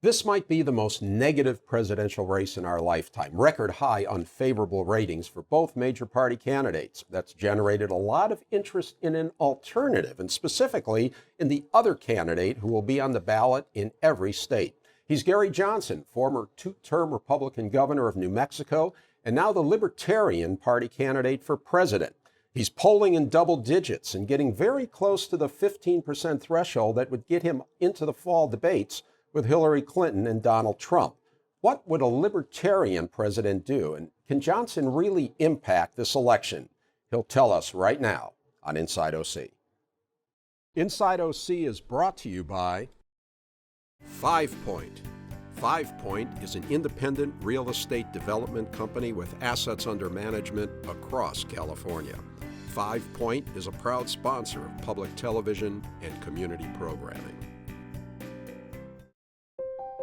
This might be the most negative presidential race in our lifetime. Record high unfavorable ratings for both major party candidates. That's generated a lot of interest in an alternative, and specifically in the other candidate who will be on the ballot in every state. He's Gary Johnson, former two-term Republican governor of New Mexico, and now the Libertarian Party candidate for president. He's polling in double digits and getting very close to the 15% threshold that would get him into the fall debates with Hillary Clinton and Donald Trump. What would a Libertarian president do? And can Johnson really impact this election? He'll tell us right now on Inside OC. Inside OC is brought to you by 5 Point. 5 Point is an independent real estate development company with assets under management across California. 5 Point is a proud sponsor of public television and community programming.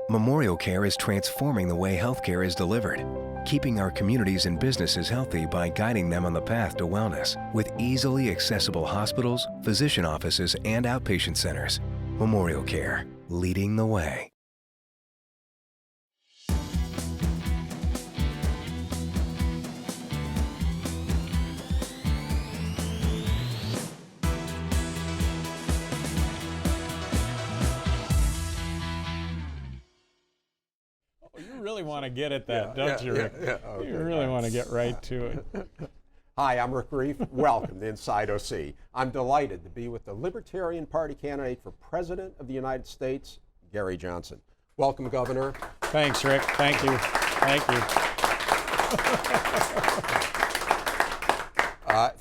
Memorial Care is transforming the way healthcare is delivered, keeping our communities and businesses healthy by guiding them on the path to wellness with easily accessible hospitals, physician offices, and outpatient centers. Memorial Care, leading the way. You really want to get at that, don't you, Rick? Okay. You really want to get right to it. Hi, I'm Rick Reiff. Welcome to Inside OC. I'm delighted to be with the Libertarian Party candidate for President of the United States, Gary Johnson. Welcome, Governor. Thanks, Rick. Thank you. Thank you.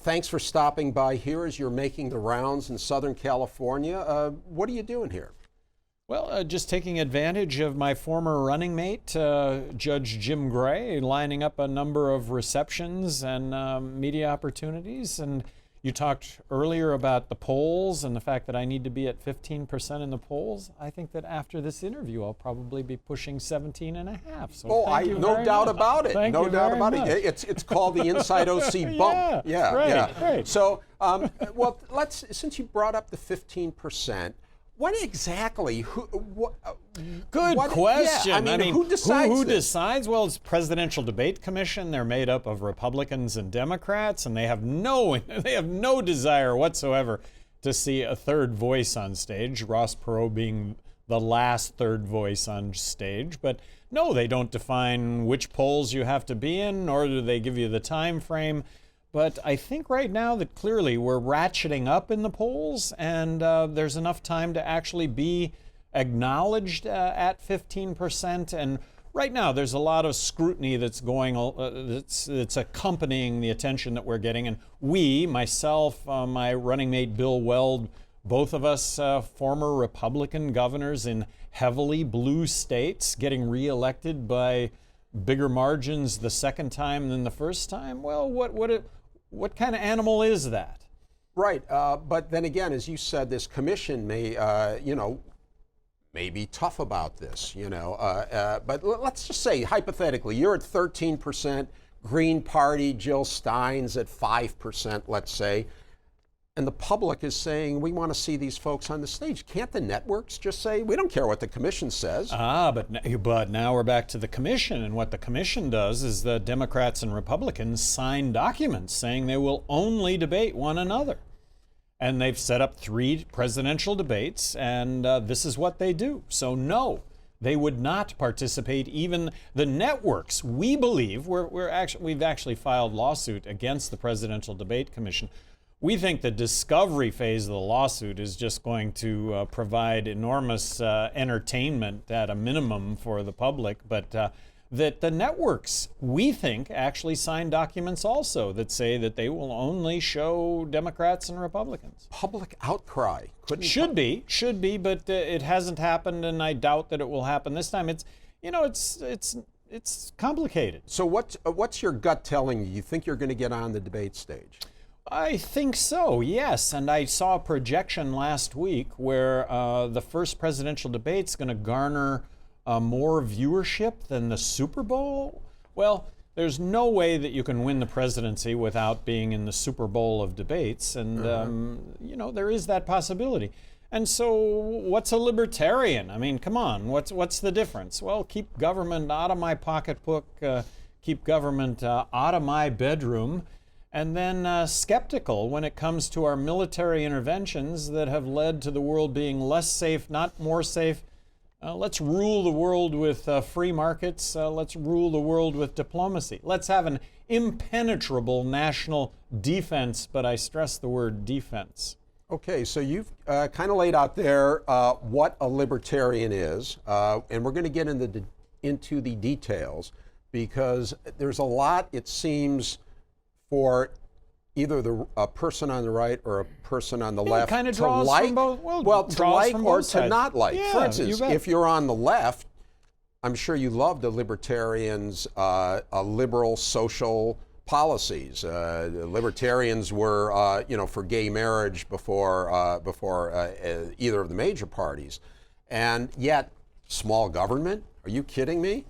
Thanks for stopping by here as you're making the rounds in Southern California. What are you doing here? Well, just taking advantage of my former running mate, Judge Jim Gray, lining up a number of receptions and media opportunities. And you talked earlier about the polls and the fact that I need to be at 15% in the polls. I think that after this interview, I'll probably be pushing 17.5. So no doubt about it. No doubt about it. It's called the Inside OC bump. Right. So, well, since you brought up the 15%. What exactly? Good question. Yeah, I mean, who decides? Who decides? Well, it's Presidential Debate Commission. They're made up of Republicans and Democrats, and they have no desire whatsoever to see a third voice on stage. Ross Perot being the last third voice on stage, but no, they don't define which polls you have to be in, nor do they give you the time frame. But I think right now that clearly we're ratcheting up in the polls, and there's enough time to actually be acknowledged at 15%. And right now there's a lot of scrutiny that's going, that's accompanying the attention that we're getting. And we, myself, my running mate Bill Weld, both of us former Republican governors in heavily blue states, getting reelected by bigger margins the second time than the first time. Well, what kind of animal is that? Right, but then again, as you said, this commission may, may be tough about this, but let's just say, hypothetically, you're at 13%, Green Party, Jill Stein's at 5%, let's say, and the public is saying, we want to see these folks on the stage. Can't the networks just say, we don't care what the commission says? But now we're back to the commission, and what the commission does is the Democrats and Republicans sign documents saying they will only debate one another. And they've set up 3 presidential debates, and this is what they do. So no, they would not participate. Even the networks, we believe, we've actually filed lawsuit against the Presidential Debate Commission. We think the discovery phase of the lawsuit is just going to provide enormous entertainment at a minimum for the public, but that the networks, we think, actually sign documents also that say that they will only show Democrats and Republicans. Public outcry. Should be, but it hasn't happened, and I doubt that it will happen this time. It's complicated. So what's your gut telling you? You think you're going to get on the debate stage? I think so, yes. And I saw a projection last week where the first presidential debate's going to garner more viewership than the Super Bowl. Well, there's no way that you can win the presidency without being in the Super Bowl of debates. And, there is that possibility. And so what's a libertarian? I mean, come on, what's the difference? Well, keep government out of my pocketbook, keep government out of my bedroom, and then skeptical when it comes to our military interventions that have led to the world being less safe, not more safe. Let's rule the world with free markets. Let's rule the world with diplomacy. Let's have an impenetrable national defense, but I stress the word defense. Okay, so you've kind of laid out there what a libertarian is, and we're going to get into the details because there's a lot, it seems, for either a person on the right or a person on the left kind of to draws like, from both, to like or to sides. not like. Yeah, for instance, you bet. if you're on the left, I'm sure you love the libertarians' liberal social policies. Libertarians were, for gay marriage before either of the major parties, and yet small government. Are you kidding me?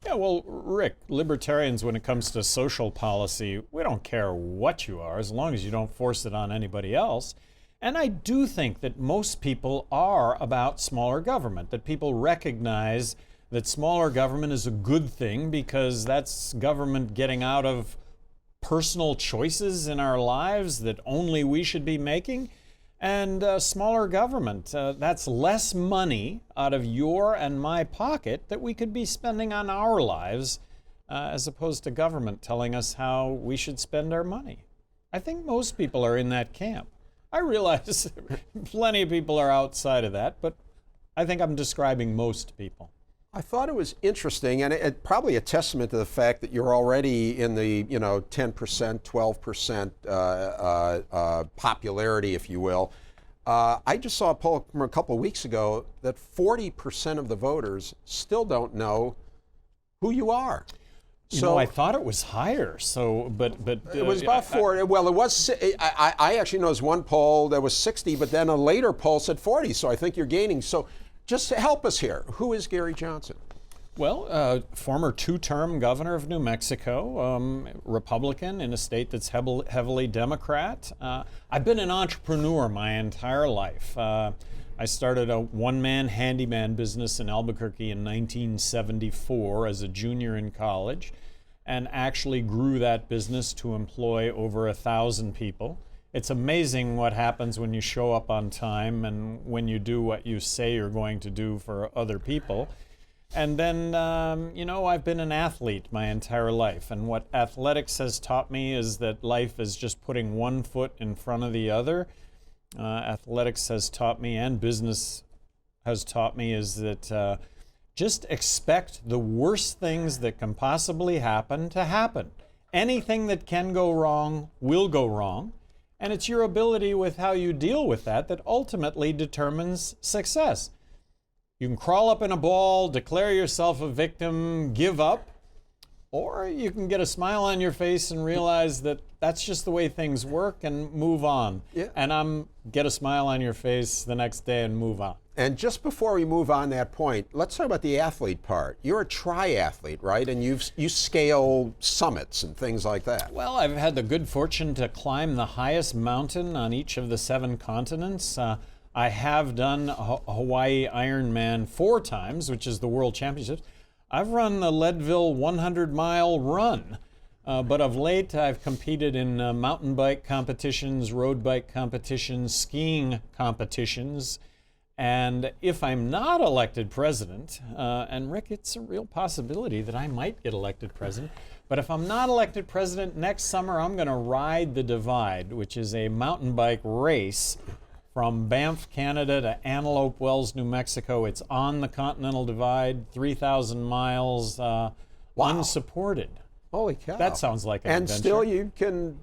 Yeah, well, Rick, libertarians, when it comes to social policy, we don't care what you are as long as you don't force it on anybody else. And I do think that most people are about smaller government, that people recognize that smaller government is a good thing because that's government getting out of personal choices in our lives that only we should be making. And smaller government, that's less money out of your and my pocket that we could be spending on our lives as opposed to government telling us how we should spend our money. I think most people are in that camp. I realize plenty of people are outside of that, but I think I'm describing most people. I thought it was interesting, and it probably a testament to the fact that you're already in the 10%, 12% popularity, if you will. I just saw a poll from a couple of weeks ago that 40% of the voters still don't know who you are. So I thought it was higher. So, but it was about 40. Well, it was. I actually know there's one poll that was 60, but then a later poll said 40. So I think you're gaining. So just to help us here, who is Gary Johnson? Well, former two-term governor of New Mexico, Republican in a state that's heavily Democrat. I've been an entrepreneur my entire life. I started a one-man handyman business in Albuquerque in 1974 as a junior in college, and actually grew that business to employ over 1,000 people. It's amazing what happens when you show up on time and when you do what you say you're going to do for other people. And then, I've been an athlete my entire life. And what athletics has taught me is that life is just putting one foot in front of the other. Athletics has taught me, and business has taught me, is that just expect the worst things that can possibly happen to happen. Anything that can go wrong will go wrong. And it's your ability with how you deal with that that ultimately determines success. You can crawl up in a ball, declare yourself a victim, give up, or you can get a smile on your face and realize that that's just the way things work and move on. Yeah. And get a smile on your face the next day and move on. And just before we move on that point, let's talk about the athlete part. You're a triathlete, right? And you scale summits and things like that. Well, I've had the good fortune to climb the highest mountain on each of the 7 continents. I have done Hawaii Ironman 4 times, which is the World Championships. I've run the Leadville 100-mile run, but of late I've competed in mountain bike competitions, road bike competitions, skiing competitions, and if I'm not elected president, and Rick, it's a real possibility that I might get elected president, but if I'm not elected president next summer, I'm going to ride the Divide, which is a mountain bike race from Banff, Canada to Antelope Wells, New Mexico. It's on the Continental Divide, 3,000 miles, unsupported. Holy cow. That sounds like an adventure. And still you can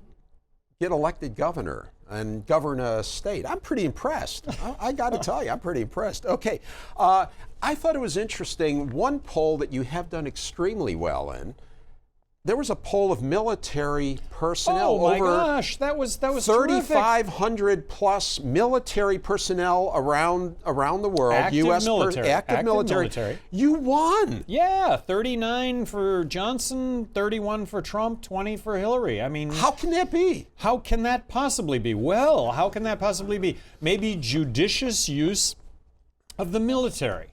get elected governor and govern a state. I'm pretty impressed. I got to tell you, I'm pretty impressed. Okay, I thought it was interesting, one poll that you have done extremely well in there was a poll of military personnel. Oh my over gosh, that was 3,500 plus military personnel around the world. Active military. Active military. You won. Yeah, 39 for Johnson, 31 for Trump, 20 for Hillary. I mean, how can that be? How can that possibly be? Well, how can that possibly be? Maybe judicious use of the military.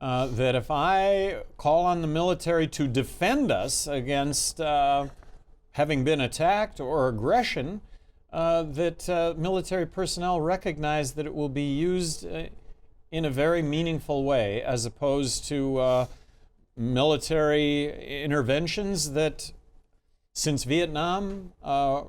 That if I call on the military to defend us against having been attacked or aggression, that military personnel recognize that it will be used in a very meaningful way, as opposed to military interventions that, since Vietnam,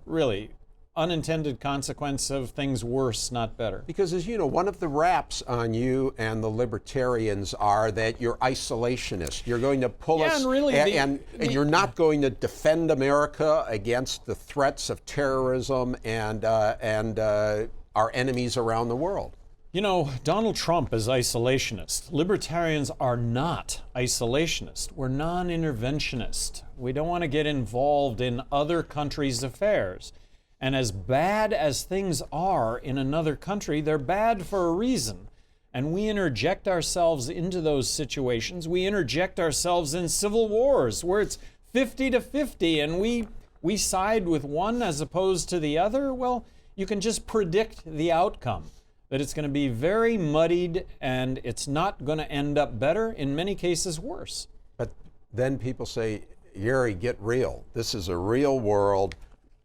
really, unintended consequence of things worse, not better. Because, as you know, one of the raps on you and the libertarians are that you're isolationist. You're going to pull us, and really, and you're not going to defend America against the threats of terrorism and our enemies around the world. You know, Donald Trump is isolationist. Libertarians are not isolationist. We're non-interventionist. We don't want to get involved in other countries' affairs. And as bad as things are in another country, they're bad for a reason. And we interject ourselves into those situations. We interject ourselves in civil wars where it's 50-50 and we side with one as opposed to the other. Well, you can just predict the outcome, that it's going to be very muddied and it's not going to end up better, in many cases worse. But then people say, Gary, get real. This is a real world.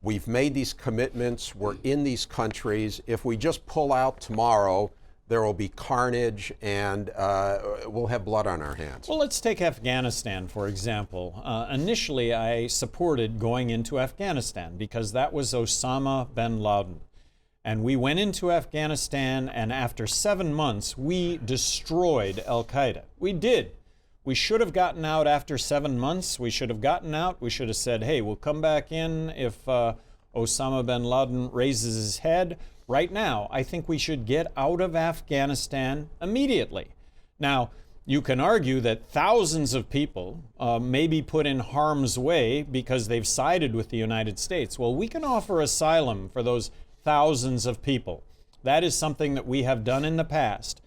We've made these commitments. We're in these countries. If we just pull out tomorrow, there will be carnage and we'll have blood on our hands. Well, let's take Afghanistan, for example. Initially, I supported going into Afghanistan because that was Osama bin Laden. And we went into Afghanistan, and after 7 months, we destroyed al-Qaeda. We did. We should have gotten out after 7 months. We should have gotten out. We should have said, hey, we'll come back in if Osama bin Laden raises his head. Right now, I think we should get out of Afghanistan immediately. Now, you can argue that thousands of people may be put in harm's way because they've sided with the United States. Well, we can offer asylum for those thousands of people. That is something that we have done in the past.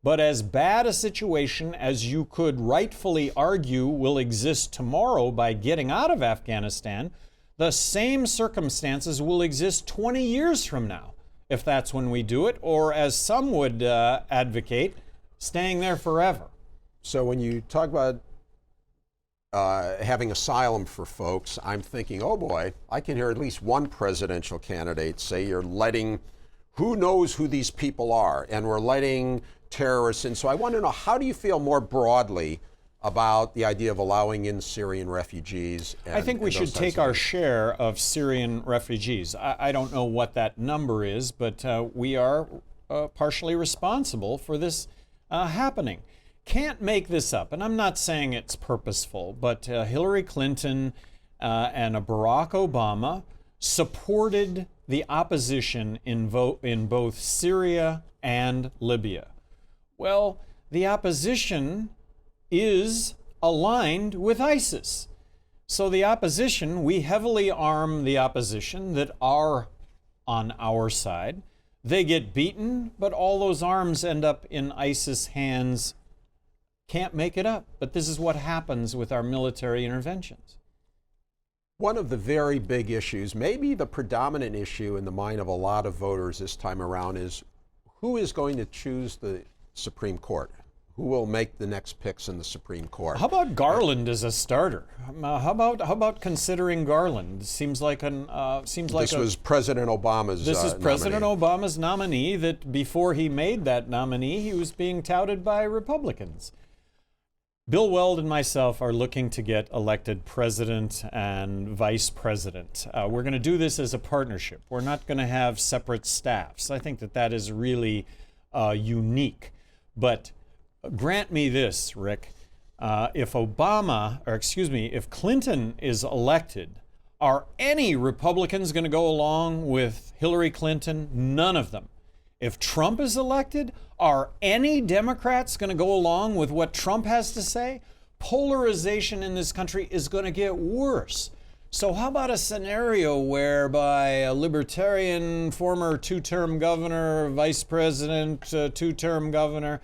But as bad a situation as you could rightfully argue will exist tomorrow by getting out of Afghanistan, the same circumstances will exist 20 years from now, if that's when we do it, or as some would advocate, staying there forever. So when you talk about having asylum for folks, I'm thinking, oh boy, I can hear at least one presidential candidate say you're letting, who knows who these people are, and we're letting terrorists in. So I want to know, how do you feel more broadly about the idea of allowing in Syrian refugees? I think we should take our share of Syrian refugees. I don't know what that number is, but we are partially responsible for this happening. Can't make this up, and I'm not saying it's purposeful, but Hillary Clinton and Barack Obama supported the opposition in both Syria and Libya. Well, the opposition is aligned with ISIS. So the opposition, we heavily arm the opposition that are on our side. They get beaten, but all those arms end up in ISIS hands. Can't make it up, but this is what happens with our military interventions. One of the very big issues, maybe the predominant issue in the mind of a lot of voters this time around, is who is going to choose the Supreme Court? Who will make the next picks in the Supreme Court? How about Garland as a starter? How about considering Garland? Seems like this was President Obama's. This is President Obama's nominee. That before he made that nominee, he was being touted by Republicans. Bill Weld and myself are looking to get elected president and vice president. We're going to do this as a partnership. We're not going to have separate staffs. I think that is really unique. But grant me this, Rick. If Clinton is elected, are any Republicans going to go along with Hillary Clinton? None of them. If Trump is elected, are any Democrats going to go along with what Trump has to say? Polarization in this country is going to get worse. So how about a scenario whereby a libertarian former two-term governor, vice president, two-term governor,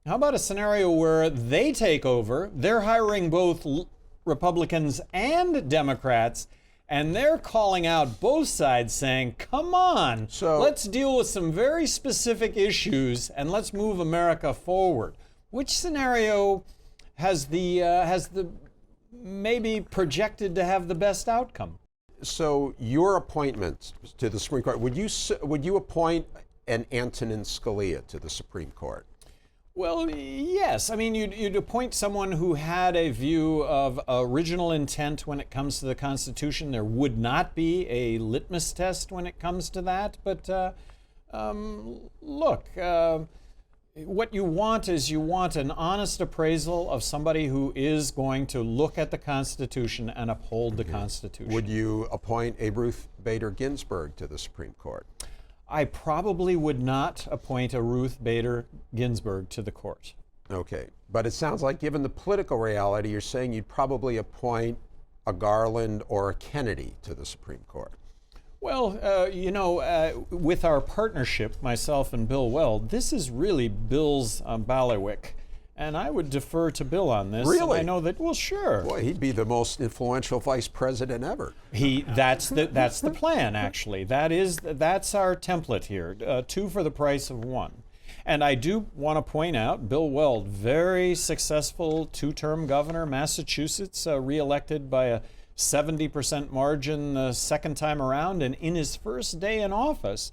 how about a scenario where they take over, they're hiring both Republicans and Democrats, and they're calling out both sides saying, come on, let's deal with some very specific issues and let's move America forward. Which scenario has the maybe projected to have the best outcome? So your appointment to the Supreme Court, would you appoint an Antonin Scalia to the Supreme Court? Well, yes. I mean, you'd appoint someone who had a view of original intent when it comes to the Constitution. There would not be a litmus test when it comes to that. But look, what you want is an honest appraisal of somebody who is going to look at the Constitution and uphold the Constitution. Would you appoint a Ruth Bader Ginsburg to the Supreme Court? I probably would not appoint a Ruth Bader Ginsburg to the court. Okay, but it sounds like given the political reality, you're saying you'd probably appoint a Garland or a Kennedy to the Supreme Court. Well, with our partnership, myself and Bill Weld, this is really Bill's bailiwick. And I would defer to Bill on this. Really? And I know that, well, sure. Boy, he'd be the most influential vice president ever. That's the plan, actually. That's our template here, 2 for the price of 1. And I do want to point out, Bill Weld, very successful 2-term governor, Massachusetts, reelected by a 70% margin the second time around. And in his first day in office,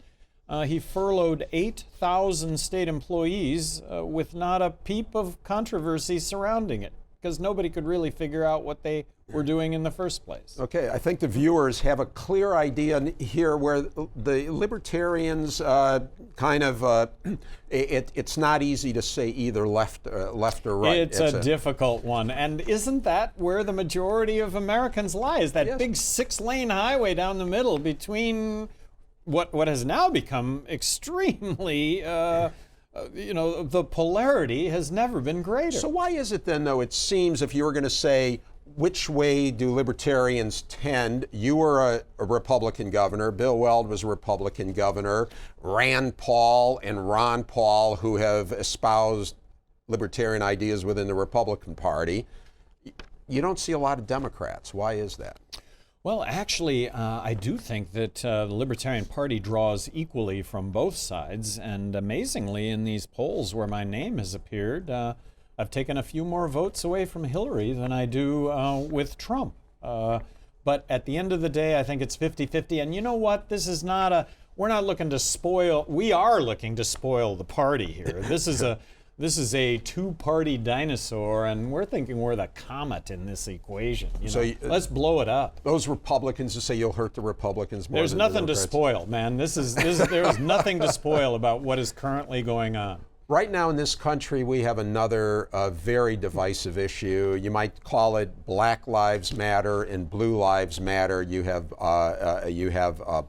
he furloughed 8,000 state employees with not a peep of controversy surrounding it, because nobody could really figure out what they were doing in the first place. Okay, I think the viewers have a clear idea here where the libertarians it's not easy to say either left or right. It's a difficult one. And isn't that where the majority of Americans lies? That big 6-lane highway down the middle between what has now become extremely, the polarity has never been greater. So why is it then, though, it seems if you were going to say, which way do libertarians tend? You were a Republican governor. Bill Weld was a Republican governor. Rand Paul and Ron Paul, who have espoused libertarian ideas within the Republican Party. You don't see a lot of Democrats. Why is that? Well, actually, I do think that the Libertarian Party draws equally from both sides. And amazingly, in these polls where my name has appeared, I've taken a few more votes away from Hillary than I do with Trump. But at the end of the day, I think it's 50-50. And you know what? We're not looking to spoil, we are looking to spoil the party here. This is a 2-party dinosaur, and we're thinking we're the comet in this equation. Let's blow it up. Those Republicans who say you'll hurt the Republicans more. There's nothing to spoil, man. There's nothing to spoil about what is currently going on. Right now in this country, we have another very divisive issue. You might call it Black Lives Matter and Blue Lives Matter. You have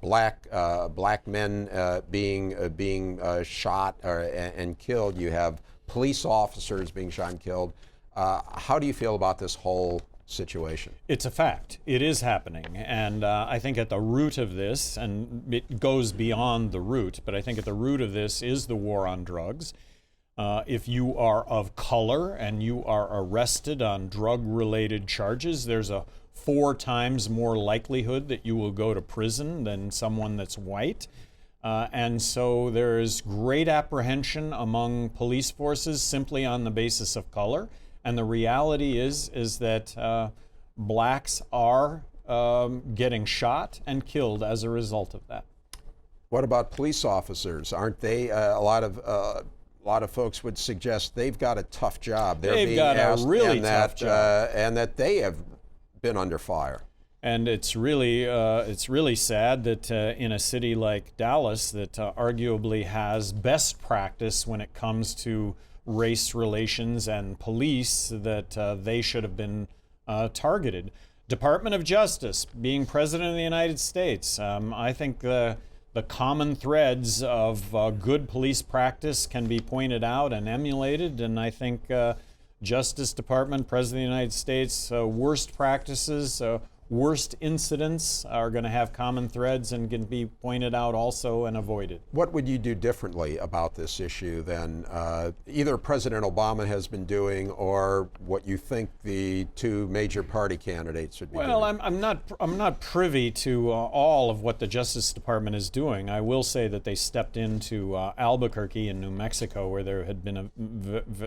black men being shot and killed. You have police officers being shot and killed. How do you feel about this whole situation? It's a fact. It is happening. And I think at the root of this, and it goes beyond the root, but I think at the root of this is the war on drugs. If you are of color and you are arrested on drug-related charges, there's a 4 times more likelihood that you will go to prison than someone that's white. And so there is great apprehension among police forces simply on the basis of color. And the reality is that blacks are getting shot and killed as a result of that. What about police officers? Aren't they a lot of folks would suggest they've got a tough job. They've got a really tough job, and that they have been under fire. And it's really sad that in a city like Dallas, that arguably has best practice when it comes to race relations and police, that they should have been targeted. Department of Justice, being President of the United States, I think the common threads of good police practice can be pointed out and emulated, and I think Justice Department, President of the United States, worst practices worst incidents are going to have common threads and can be pointed out also and avoided. What would you do differently about this issue than either President Obama has been doing or what you think the two major party candidates should be doing? Well, I'm not privy to all of what the Justice Department is doing. I will say that they stepped into Albuquerque in New Mexico, where there had been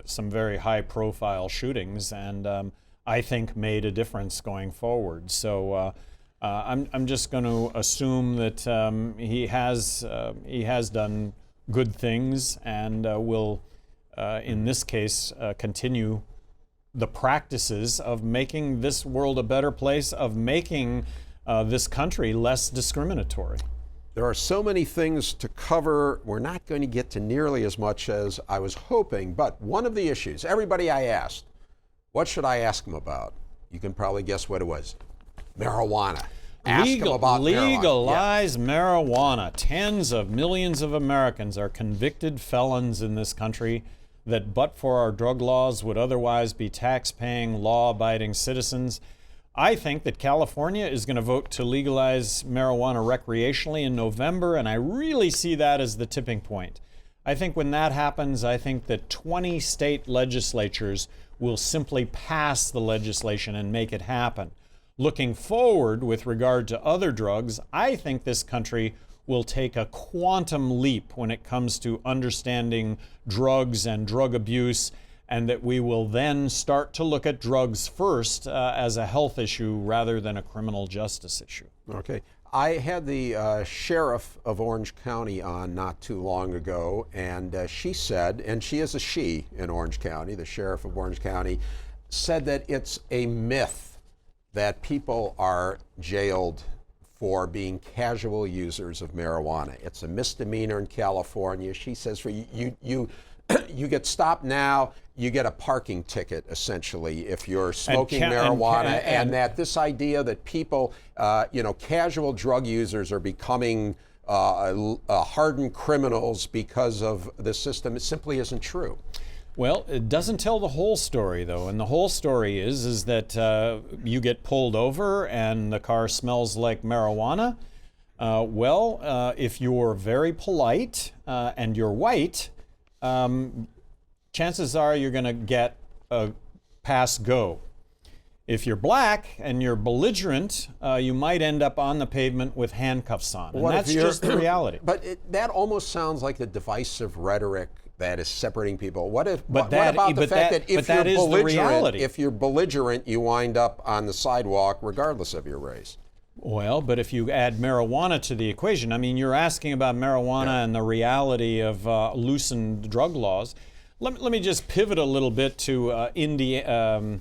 some very high-profile shootings, and I think made a difference going forward. So I'm just going to assume that he has done good things and will, in this case, continue the practices of making this world a better place, of making this country less discriminatory. There are so many things to cover. We're not going to get to nearly as much as I was hoping, but one of the issues, everybody I asked, what should I ask them about? You can probably guess what it was. Marijuana. Ask them about legalize marijuana. Tens of millions of Americans are convicted felons in this country that, but for our drug laws, would otherwise be tax-paying, law-abiding citizens. I think that California is going to vote to legalize marijuana recreationally in November, and I really see that as the tipping point. I think when that happens, I think that 20 state legislatures will simply pass the legislation and make it happen. Looking forward with regard to other drugs, I think this country will take a quantum leap when it comes to understanding drugs and drug abuse, and that we will then start to look at drugs first as a health issue rather than a criminal justice issue. Okay. I had the sheriff of Orange County on not too long ago, and she said, and she is a she in Orange County, the sheriff of Orange County, said that it's a myth that people are jailed for being casual users of marijuana. It's a misdemeanor in California. She says for you get stopped now, you get a parking ticket, essentially, if you're smoking marijuana, and that this idea that people, casual drug users are becoming hardened criminals because of the system, it simply isn't true. Well, it doesn't tell the whole story, though, and the whole story is that you get pulled over and the car smells like marijuana. If you're very polite and you're white, chances are you're going to get a pass go. If you're black and you're belligerent, you might end up on the pavement with handcuffs on. And that's just the reality. But that almost sounds like the divisive rhetoric that is separating people. What about the fact that if you're belligerent, you wind up on the sidewalk regardless of your race? Well, but if you add marijuana to the equation, I mean, you're asking about marijuana and the reality of loosened drug laws. Let me just pivot a little bit to Indiana,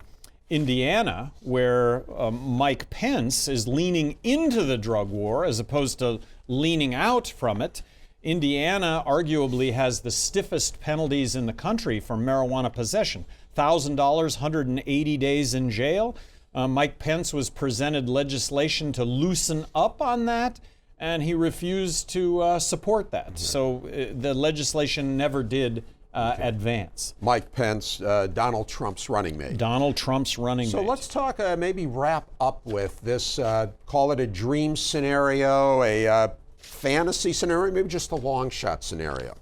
where Mike Pence is leaning into the drug war as opposed to leaning out from it. Indiana arguably has the stiffest penalties in the country for marijuana possession. $1,000, 180 days in jail. Mike Pence was presented legislation to loosen up on that, and he refused to support that. So the legislation never did advance. Mike Pence, Donald Trump's running mate. Donald Trump's running mate. So let's talk, maybe wrap up with this, call it a dream scenario, a fantasy scenario, maybe just a long shot scenario,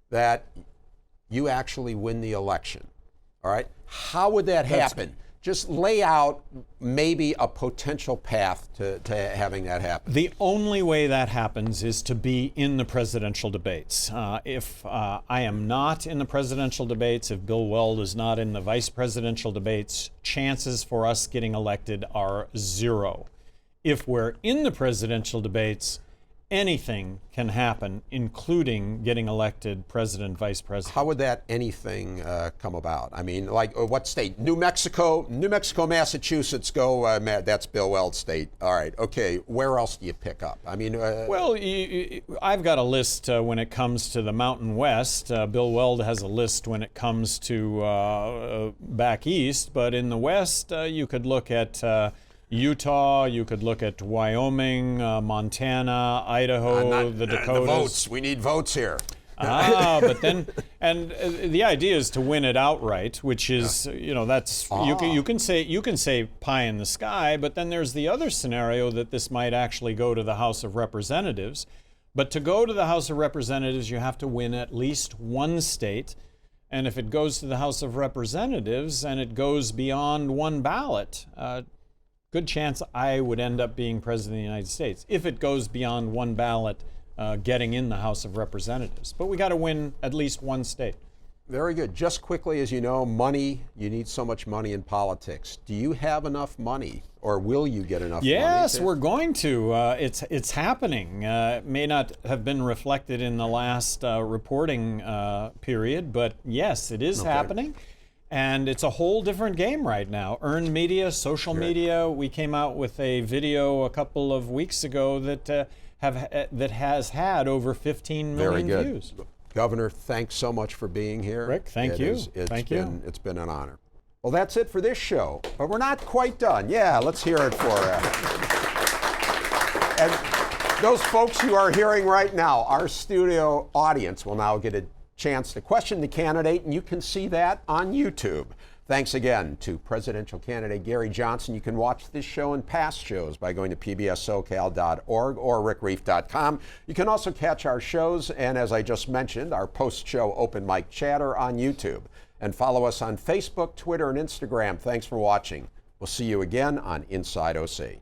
that you actually win the election. All right? How would that happen? Just lay out maybe a potential path to having that happen. The only way that happens is to be in the presidential debates. If I am not in the presidential debates, if Bill Weld is not in the vice presidential debates, chances for us getting elected are zero. If we're in the presidential debates, anything can happen, including getting elected president, vice president. How would that anything come about? I mean, like what state? New Mexico, Massachusetts, go, that's Bill Weld's state. All right, okay, where else do you pick up? I mean... well, I've got a list when it comes to the Mountain West. Bill Weld has a list when it comes to back east, but in the West, you could look at Utah, you could look at Wyoming, Montana, Idaho, the Dakotas. The votes. We need votes here. But then, and the idea is to win it outright, which is, that's you can say pie in the sky, but then there's the other scenario that this might actually go to the House of Representatives. But to go to the House of Representatives, you have to win at least one state. And if it goes to the House of Representatives and it goes beyond one ballot, good chance I would end up being president of the United States if it goes beyond one ballot, getting in the House of Representatives. But we got to win at least one state. Very good. Just quickly, as you know, money, you need so much money in politics. Do you have enough money, or will you get enough money? Yes, we're going to. It's happening. It may not have been reflected in the last reporting period, but yes, it is happening. And it's a whole different game right now. Earned media, social media. We came out with a video a couple of weeks ago that has had over 15 million views. Governor, thanks so much for being here. Rick, thank you. It's been an honor. Well, that's it for this show, but we're not quite done. Yeah, let's hear it for And those folks who are hearing right now, our studio audience will now get a chance to question the candidate, and you can see that on YouTube. Thanks again to presidential candidate Gary Johnson. You can watch this show and past shows by going to pbssocal.org or rickreiff.com. You can also catch our shows and, as I just mentioned, our post-show open mic chatter on YouTube. And follow us on Facebook, Twitter, and Instagram. Thanks for watching. We'll see you again on Inside OC.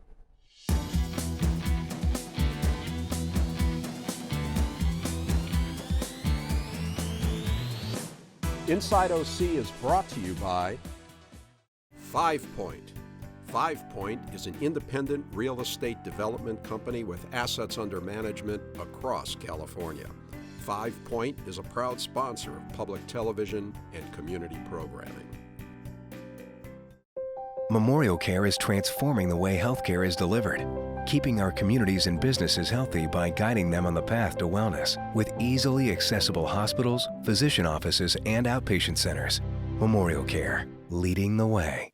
Inside OC is brought to you by 5 Point. 5 Point is an independent real estate development company with assets under management across California. 5 Point is a proud sponsor of public television and community programming. Memorial Care is transforming the way healthcare is delivered, keeping our communities and businesses healthy by guiding them on the path to wellness with easily accessible hospitals, physician offices, and outpatient centers. Memorial Care, leading the way.